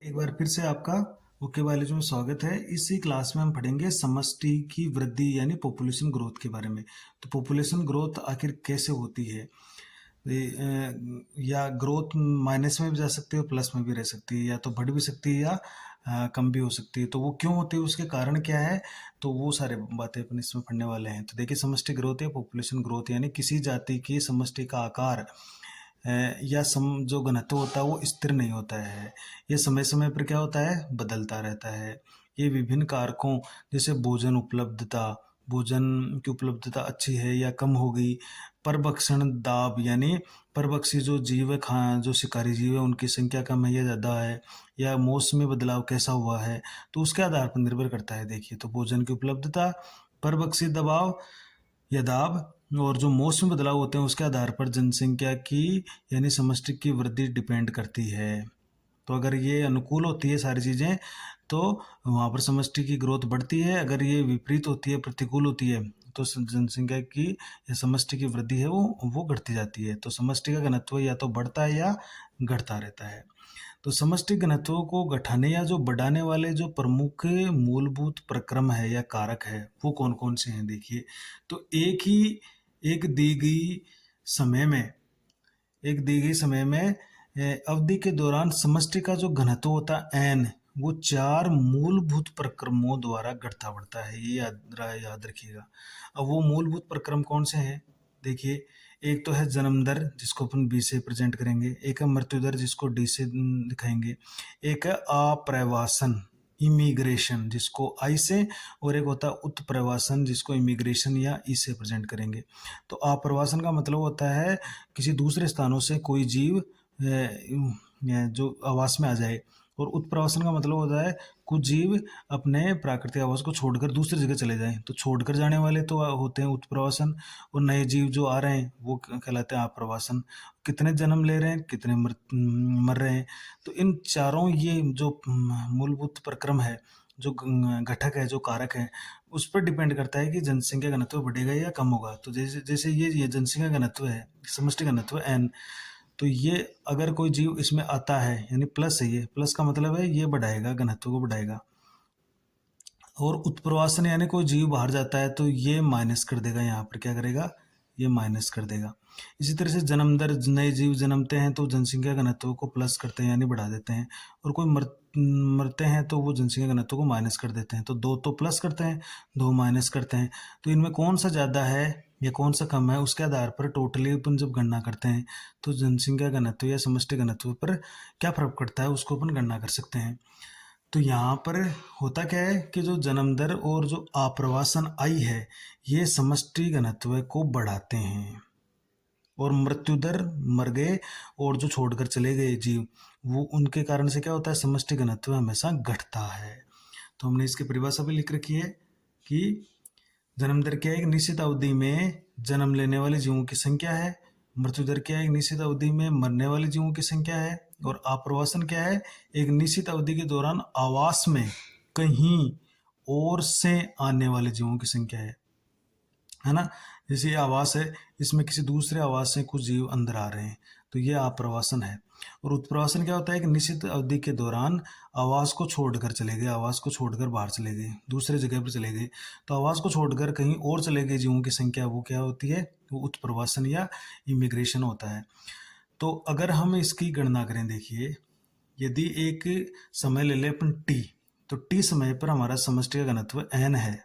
एक बार फिर से आपका ओके बायोलॉजी में स्वागत है। इसी क्लास में हम पढ़ेंगे समष्टि की वृद्धि यानी पॉपुलेशन ग्रोथ के बारे में। तो पॉपुलेशन ग्रोथ आखिर कैसे होती है? या ग्रोथ माइनस में भी जा सकती है और प्लस में भी रह सकती है, या तो बढ़ भी सकती है या कम भी हो सकती है। तो वो क्यों होती है, उसके कारण क्या है, तो वो सारे बातें अपन इसमें पढ़ने वाले हैं। तो देखिए, समष्टि ग्रोथ या पॉपुलेशन ग्रोथ यानी किसी जाति की समष्टि का आकार या जो घनत्व होता है वो स्थिर नहीं होता है। ये समय समय पर क्या होता है, बदलता रहता है। ये विभिन्न कारकों जैसे भोजन की उपलब्धता अच्छी है या कम हो गई, परभक्षण दाब यानी परभक्षी जो जीव है, खा जो शिकारी जीव है उनकी संख्या कम है या ज़्यादा है, या मौसमी बदलाव कैसा हुआ है, तो उसके आधार पर निर्भर करता है। देखिए, तो भोजन की उपलब्धता, परभक्षी दबाव या दाब और जो मौसमी बदलाव होते हैं उसके आधार पर जनसंख्या की यानी समष्टि की वृद्धि डिपेंड करती है। तो अगर ये अनुकूल होती है सारी चीज़ें तो वहाँ पर समष्टि की ग्रोथ बढ़ती है, अगर ये विपरीत होती है, प्रतिकूल होती है, तो जनसंख्या की या समष्टि की वृद्धि है वो घटती जाती है। तो समष्टि का घनत्व या तो बढ़ता है या घटता रहता है। तो समष्टि घनत्व को घटाने या जो बढ़ाने वाले जो प्रमुख मूलभूत प्रक्रम है या कारक है वो कौन कौन से हैं? देखिए, तो एक दी गई समय में अवधि के दौरान समष्टि का जो घनत्व होता है एन, वो 4 मूलभूत प्रक्रमों द्वारा घटता बढ़ता है। ये याद रखिएगा। अब वो मूलभूत प्रक्रम कौन से हैं? देखिए, एक तो है जन्म दर जिसको अपन बी से प्रेजेंट करेंगे, एक है मृत्यु दर जिसको डी से दिखाएंगे, एक है आप्रवासन इमिग्रेशन जिसको आई से, और एक होता है उत्प्रवासन जिसको इमिग्रेशन या ई से प्रेजेंट करेंगे। तो आप्रवासन का मतलब होता है किसी दूसरे स्थानों से कोई जीव जो आवास में आ जाए, और उत्प्रवासन का मतलब होता है कुछ जीव अपने प्राकृतिक आवास को छोड़कर दूसरी जगह चले जाएं। तो छोड़कर जाने वाले तो होते हैं उत्प्रवासन, और नए जीव जो आ रहे हैं वो कहलाते हैं आप्रवासन। कितने जन्म ले रहे हैं, कितने मर रहे हैं, तो इन चारों ये जो मूलभूत प्रक्रम है, जो घटक है, जो कारक है, उस पर डिपेंड करता है कि जनसंख्या घनत्व बढ़ेगा या कम होगा। तो जैसे जैसे ये जनसंख्या घनत्व है, समष्टि घनत्व एन, तो ये अगर कोई जीव इसमें आता है यानी प्लस है, ये प्लस का मतलब है ये बढ़ाएगा, घनत्व को बढ़ाएगा। और उत्प्रवासन यानी कोई जीव बाहर जाता है तो ये माइनस कर देगा, यहाँ पर क्या करेगा, ये माइनस कर देगा। इसी तरह से जन्म दर, नए जीव जन्मते हैं तो जनसंख्या घनत्व को प्लस करते हैं यानी बढ़ा देते हैं, और कोई मरते हैं तो वो जनसंख्या घनत्व को माइनस कर देते हैं। तो दो तो प्लस करते हैं, दो माइनस करते हैं। तो इनमें कौन सा ज़्यादा है या कौन सा कम है, उसके आधार पर टोटली अपन जब गणना करते हैं तो जनसंख्या घनत्व या समष्टि घनत्व पर क्या फर्क पड़ता है उसको अपन गणना कर सकते हैं। तो यहाँ पर होता क्या है कि जो जन्म दर और जो आप्रवासन आई है ये समष्टि घनत्व को बढ़ाते हैं, और मृत्यु दर, मर गए और जो छोड़कर चले गए जीव, वो उनके कारण से क्या होता है, समष्टि घनत्व हमेशा घटता है। तो हमने इसकी परिभाषा भी लिख रखी है कि जन्म दर क्या है, एक निश्चित अवधि में जन्म लेने वाले जीवों की संख्या है। मृत्यु दर क्या है, एक निश्चित अवधि में मरने वाले जीवों की संख्या है। और आप्रवासन क्या है, एक निश्चित अवधि के दौरान आवास में कहीं और से आने वाले जीवों की संख्या है ना। जैसे ये आवास है, इसमें किसी दूसरे आवास से कुछ जीव अंदर आ रहे हैं, तो ये आप्रवासन है। और उत्प्रवासन क्या होता है, एक निश्चित अवधि के दौरान आवास को छोड़कर चले गए, आवास को छोड़कर बाहर चले गए, दूसरे जगह पर चले गए। तो आवास को छोड़कर कहीं और चले गए जीवों की संख्या वो क्या होती है, वो उत्प्रवासन या इमिग्रेशन होता है। तो अगर हम इसकी गणना करें, देखिए, यदि एक समय ले लें अपन टी, तो टी समय पर हमारा समष्टि का घनत्व एन है।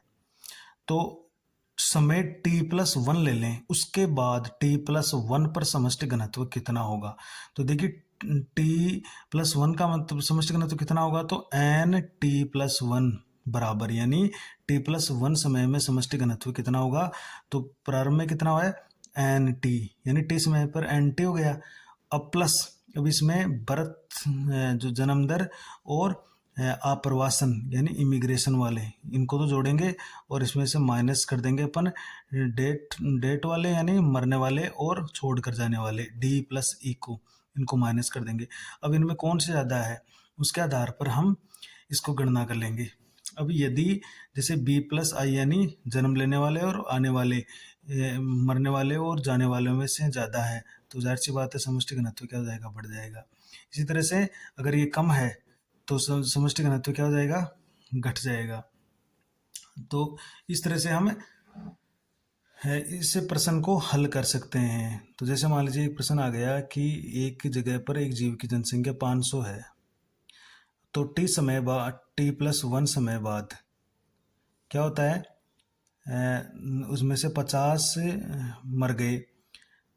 तो समय t+1 ले लें, उसके बाद t+1 पर समष्टि घनत्व कितना होगा। तो देखिए, t+1 का मतलब समष्टि घनत्व कितना होगा, तो n t+1 बराबर, यानी t+1 समय में समष्टि घनत्व कितना होगा, तो प्रारंभ में कितना हुआ है, nt, यानी t समय पर nt हो गया। अब प्लस, अब इसमें बर्थ जो जन्म दर और आप्रवासन यानी इमिग्रेशन वाले, इनको तो जोड़ेंगे और इसमें से माइनस कर देंगे अपन डेट वाले यानी मरने वाले और छोड़ कर जाने वाले D+E को, इनको माइनस कर देंगे। अब इनमें कौन से ज़्यादा है उसके आधार पर हम इसको गणना कर लेंगे। अब यदि जैसे B+I यानी जन्म लेने वाले और आने वाले, मरने वाले और जाने वालों में से ज़्यादा है, तो जाहिर सी बात है समष्टि घनत्व क्या हो जाएगा, बढ़ जाएगा। इसी तरह से अगर ये कम है तो समष्टि घनत्व क्या हो जाएगा, घट जाएगा। तो इस तरह से हम इस प्रश्न को हल कर सकते हैं। तो जैसे मान लीजिए एक प्रश्न आ गया कि एक जगह पर एक जीव की जनसंख्या 500 है, तो टी समय बाद, t+1 समय बाद क्या होता है, उसमें से 50 मर गए,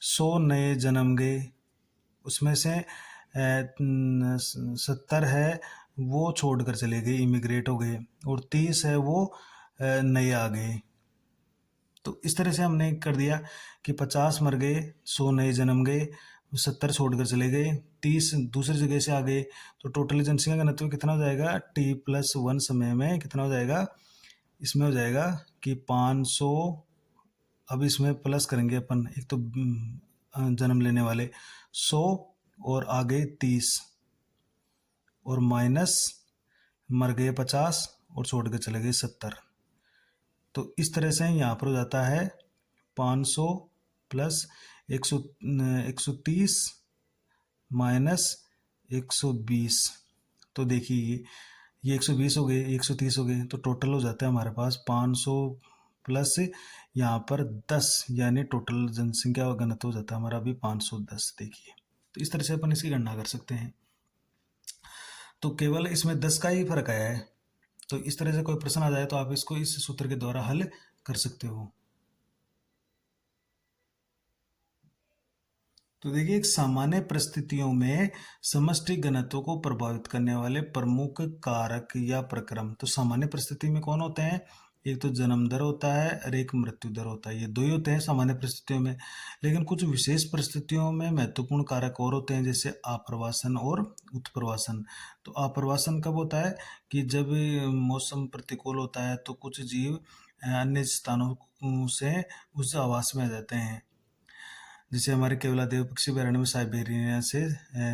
100 नए जन्म गए, उसमें से 70 है वो छोड़कर चले गए, इमिग्रेट हो गए, और 30 है वो नए आ गए। तो इस तरह से हमने कर दिया कि 50 मर गए, 100 नए जन्म गए, 70 छोड़कर चले गए, 30 दूसरी जगह से आ गए। तो टोटल जनसंख्या घनत्व कितना हो जाएगा, t+1 समय में कितना हो जाएगा, इसमें हो जाएगा कि 500, अब इसमें प्लस करेंगे अपन, एक तो जन्म लेने वाले 100 और आगे 30, और माइनस मर गए 50 और छोड़ के चले गए 70। तो इस तरह से यहाँ पर हो जाता है 500 प्लस 130 माइनस 120। तो देखिए ये 120 हो गए, 130 हो गए, तो टोटल हो जाता है हमारे पास 500 प्लस यहाँ पर 10, यानी टोटल जनसंख्या घनत्व हो जाता है हमारा अभी 510। देखिए तो इस तरह से अपन इसकी गणना कर सकते हैं। तो केवल इसमें 10 का ही फर्क आया है। तो इस तरह से कोई प्रश्न आ जाए तो आप इसको इस सूत्र के द्वारा हल कर सकते हो। तो देखिए, एक सामान्य परिस्थितियों में समष्टि घनत्व को प्रभावित करने वाले प्रमुख कारक या प्रक्रम, तो सामान्य परिस्थिति में कौन होते हैं, एक तो जन्म दर होता है और एक मृत्यु दर होता है, ये दो ही होते हैं सामान्य परिस्थितियों में। लेकिन कुछ विशेष परिस्थितियों में महत्वपूर्ण कारक और होते हैं, जैसे आप्रवासन और उत्प्रवासन। तो आप्रवासन कब होता है कि जब मौसम प्रतिकूल होता है तो कुछ जीव अन्य स्थानों से उस आवास में आ जाते हैं। जैसे हमारे केवलादेव पक्षी अभयारण्य में साइबेरिया से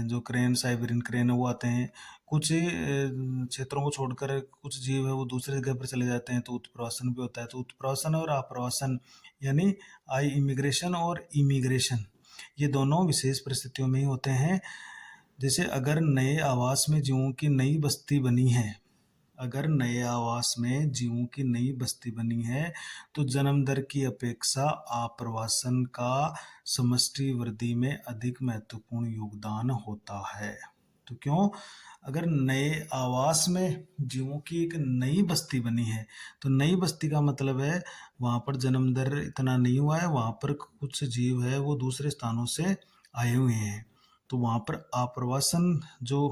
जो क्रेन, साइबेरियन क्रेन है वो आते हैं। कुछ क्षेत्रों को छोड़कर कुछ जीव है वो दूसरे जगह पर चले जाते हैं, तो उत्प्रवासन भी होता है। तो उत्प्रवासन और आप्रवासन यानी आई इमिग्रेशन और इमिग्रेशन, ये दोनों विशेष परिस्थितियों में ही होते हैं। जैसे अगर नए आवास में जीवों की नई बस्ती बनी है, अगर नए आवास में जीवों की नई बस्ती बनी है तो जन्म दर की अपेक्षा आप्रवासन का समष्टि वृद्धि में अधिक महत्वपूर्ण योगदान होता है। तो क्यों, अगर नए आवास में जीवों की एक नई बस्ती बनी है तो नई बस्ती का मतलब है वहाँ पर जन्म दर इतना नहीं हुआ है, वहाँ पर कुछ जीव है वो दूसरे स्थानों से आए हुए हैं, तो वहाँ पर आप्रवासन जो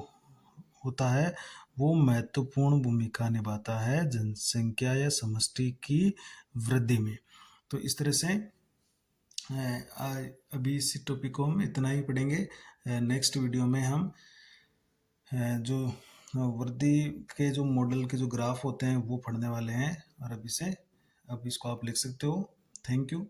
होता है वो महत्वपूर्ण भूमिका निभाता है जनसंख्या या समष्टि की वृद्धि में। तो इस तरह से अभी इस टॉपिक को हम इतना ही पढ़ेंगे। नेक्स्ट वीडियो में हम जो वृद्धि के जो मॉडल के जो ग्राफ होते हैं वो पढ़ने वाले हैं, और अभी से अब इसको आप लिख सकते हो। Thank you.